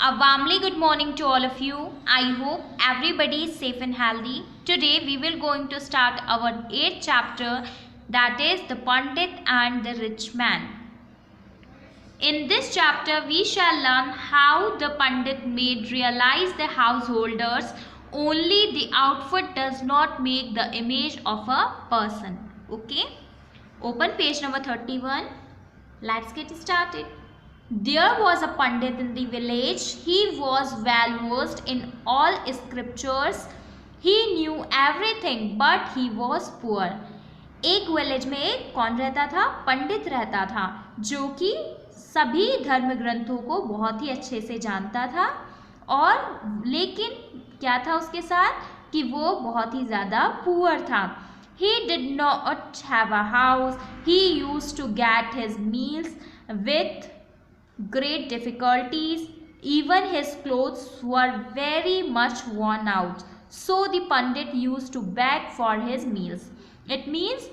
A warmly good morning to all of you. I hope everybody is safe and healthy. Today we will going to start our 8th chapter, that is the Pandit and the Rich Man. In this chapter we shall learn how the Pandit made realize the householders only the outfit does not make the image of a person. Okay, open page number 31. Let's get started. There was a Pandit in the village. He was well versed in all scriptures. He knew everything, but he was poor. एक village में एक कौन रहता था? पंडित रहता था, जो कि सभी धर्म ग्रंथों को बहुत ही अच्छे से जानता था। और लेकिन क्या था उसके साथ कि वो बहुत ही ज़्यादा पुअर था। He did not have a house. He used to get his meals with great difficulties. Even his clothes were very much worn out. So the Pandit used to beg for his meals. It means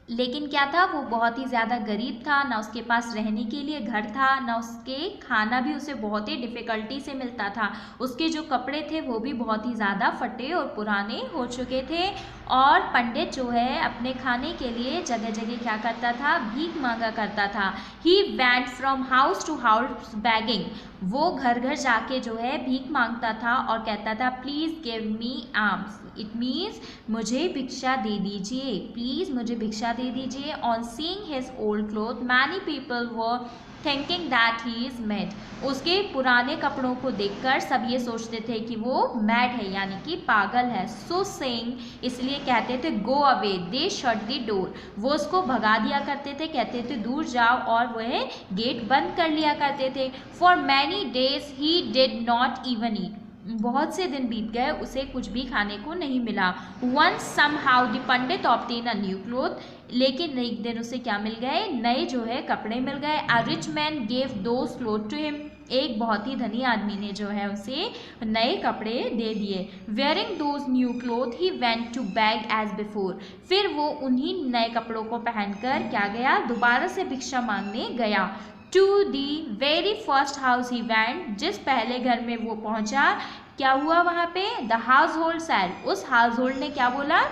लेकिन क्या था, वो बहुत ही ज़्यादा गरीब था, ना उसके पास रहने के लिए घर था, ना उसके खाना भी उसे बहुत ही डिफ़िकल्टी से मिलता था। उसके जो कपड़े थे वो भी बहुत ही ज़्यादा फटे और पुराने हो चुके थे। और पंडित जो है अपने खाने के लिए जगह जगह क्या करता था? भीख मांगा करता था। He went from house to house begging. वो घर घर जाके जो है भीख मांगता था और कहता था please give me arms. It means मुझे भिक्षा दे दीजिए, प्लीज़ मुझे भिक्षा दे दीजिए। On seeing his old cloth many people were thinking that he is mad. उसके पुराने कपड़ों को देखकर सब ये सोचते थे कि वो मैड है, यानी कि पागल है। सो सेइंग, इसलिए कहते थे go away, they shut the door. वो उसको भगा दिया करते थे, कहते थे दूर जाओ, और वह गेट बंद कर लिया करते थे। For many days he did not even ईट। बहुत से दिन बीत गए, उसे कुछ भी खाने को नहीं मिला। Once somehow the pandit obtain a new cloth. लेकिन एक दिन उसे क्या मिल गए? नए जो है कपड़े मिल गए। A rich man gave those cloth to him. एक बहुत ही धनी आदमी ने जो है उसे नए कपड़े दे दिए। Wearing those new cloth he went to beg as before. फिर वो उन्हीं नए कपड़ों को पहनकर क्या गया? दोबारा से भिक्षा मांगने गया। To the very first house he went. जिस पहले घर में वो पहुंचा, क्या हुआ वहाँ पे? The house hold said. उस हाउस होल्ड ने क्या बोला?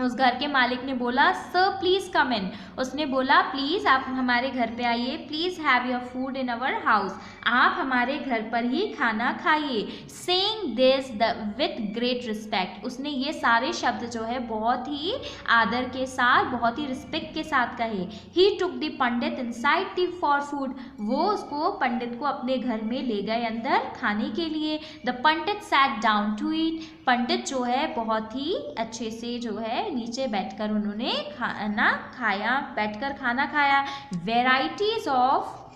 उस घर के मालिक ने बोला सर प्लीज़ कम इन। उसने बोला प्लीज़ आप हमारे घर पे आइए, please have your food in our house. आप हमारे घर पर ही खाना खाइए। Saying this with great respect. उसने ये सारे शब्द जो है बहुत ही आदर के साथ, बहुत ही रिस्पेक्ट के साथ कहे। He took the pandit inside the for food. वो उसको पंडित को अपने घर में ले गए अंदर खाने के लिए। The pandit sat down to eat. Pandit जो है बहुत ही अच्छे से जो है नीचे बैठकर उन्होंने खाना खाया, बैठकर खाना खाया। Varieties of,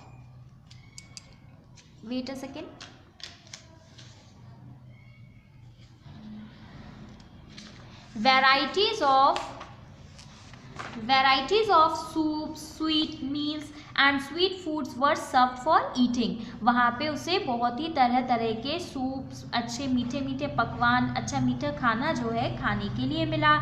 wait a second, varieties of soups, sweet meals and sweet foods were served for eating. वहाँ पे उसे बहुत ही तरह तरह के सूप्स, अच्छे मीठे मीठे पकवान, अच्छा मीठा खाना जो है खाने के लिए मिला।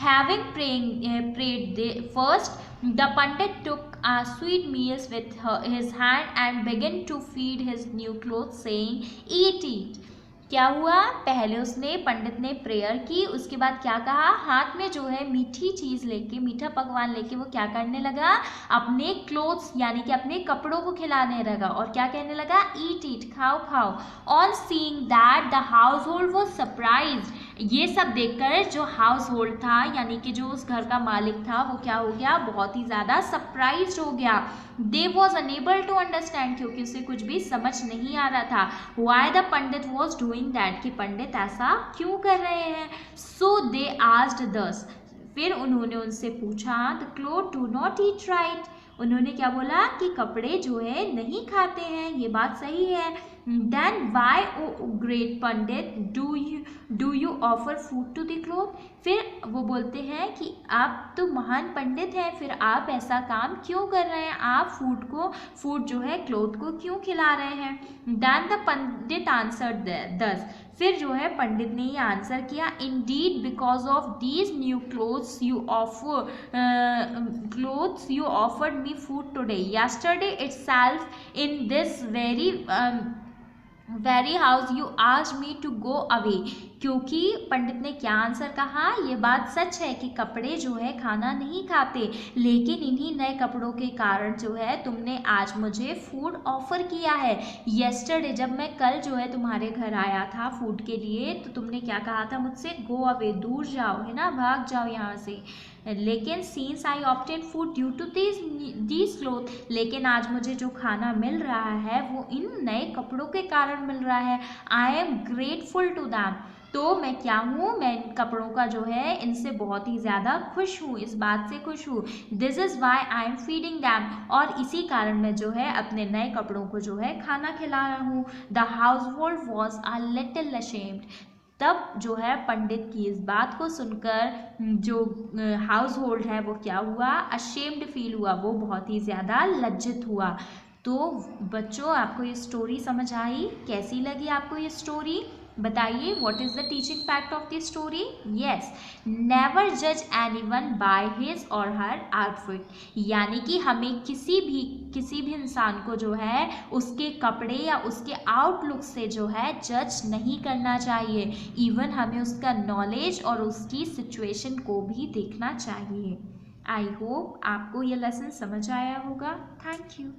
Having prayed first, the Pandit took sweet meals with his hand and began to feed his new clothes, saying, "Eat, eat." क्या हुआ? पहले उसने पंडित ने प्रेयर की, उसके बाद क्या कहा? हाथ में जो है मीठी चीज़ लेके, मीठा पकवान लेके वो क्या करने लगा? अपने क्लोथ्स यानी कि अपने कपड़ों को खिलाने लगा। और क्या कहने लगा? ईट ईट, खाओ खाओ। On seeing that the house hold was surprised. ये सब देखकर जो हाउस होल्ड था यानी कि जो उस घर का मालिक था वो क्या हो गया? बहुत ही ज़्यादा सरप्राइज्ड हो गया। दे वॉज अनेबल टू अंडरस्टैंड, क्योंकि उसे कुछ भी समझ नहीं आ रहा था। Why the Pandit was doing that, कि पंडित ऐसा क्यों कर रहे हैं। सो दे आस्क्ड दस। फिर उन्होंने उनसे पूछा the cloth do not eat right. उन्होंने क्या बोला? कि कपड़े जो है नहीं खाते हैं, ये बात सही है। Then why O great pandit do you offer food to the cloth. फिर वो बोलते हैं कि आप तो महान पंडित हैं, फिर आप ऐसा काम क्यों कर रहे हैं? आप फूड जो है क्लोथ को क्यों खिला रहे हैं? देन द पंडित आंसर्ड दस। फिर जो है पंडित ने ये आंसर किया, indeed because of these new clothes you offered me food today, yesterday itself in this very very house you asked me to go away, क्योंकि पंडित ने क्या आंसर कहा, ये बात सच है कि कपड़े जो है खाना नहीं खाते, लेकिन इन्हीं नए कपड़ों के कारण जो है तुमने आज मुझे फूड ऑफर किया है। येस्टरडे, जब मैं कल जो है तुम्हारे घर आया था फूड के लिए, तो तुमने क्या कहा था मुझसे, गो अवे, दूर जाओ, है ना, भाग जाओ यहाँ से। लेकिन since I opted food due to these cloth, लेकिन आज मुझे जो खाना मिल रहा है वो इन नए कपड़ों के कारण मिल रहा है। I am grateful to them, तो मैं क्या हूँ, मैं इन कपड़ों का जो है इनसे बहुत ही ज़्यादा खुश हूँ, इस बात से खुश हूँ। This is why I am feeding them, और इसी कारण मैं जो है अपने नए कपड़ों को जो है खाना खिला रहा हूँ। The house hold was a little ashamed, तब जो है पंडित की इस बात को सुनकर जो हाउस होल्ड है वो क्या हुआ, अशेम्ड फील हुआ, वो बहुत ही ज़्यादा लज्जित हुआ। तो बच्चों, आपको ये स्टोरी समझ आई, कैसी लगी आपको ये स्टोरी, बताइए। What is the teaching fact of the story? Yes, never जज एनीवन बाय हिज और हर आउटफिट, यानी कि हमें किसी भी इंसान को जो है उसके कपड़े या उसके आउटलुक से जो है जज नहीं करना चाहिए। इवन हमें उसका नॉलेज और उसकी सिचुएशन को भी देखना चाहिए। आई होप आपको ये लेसन समझ आया होगा। Thank you.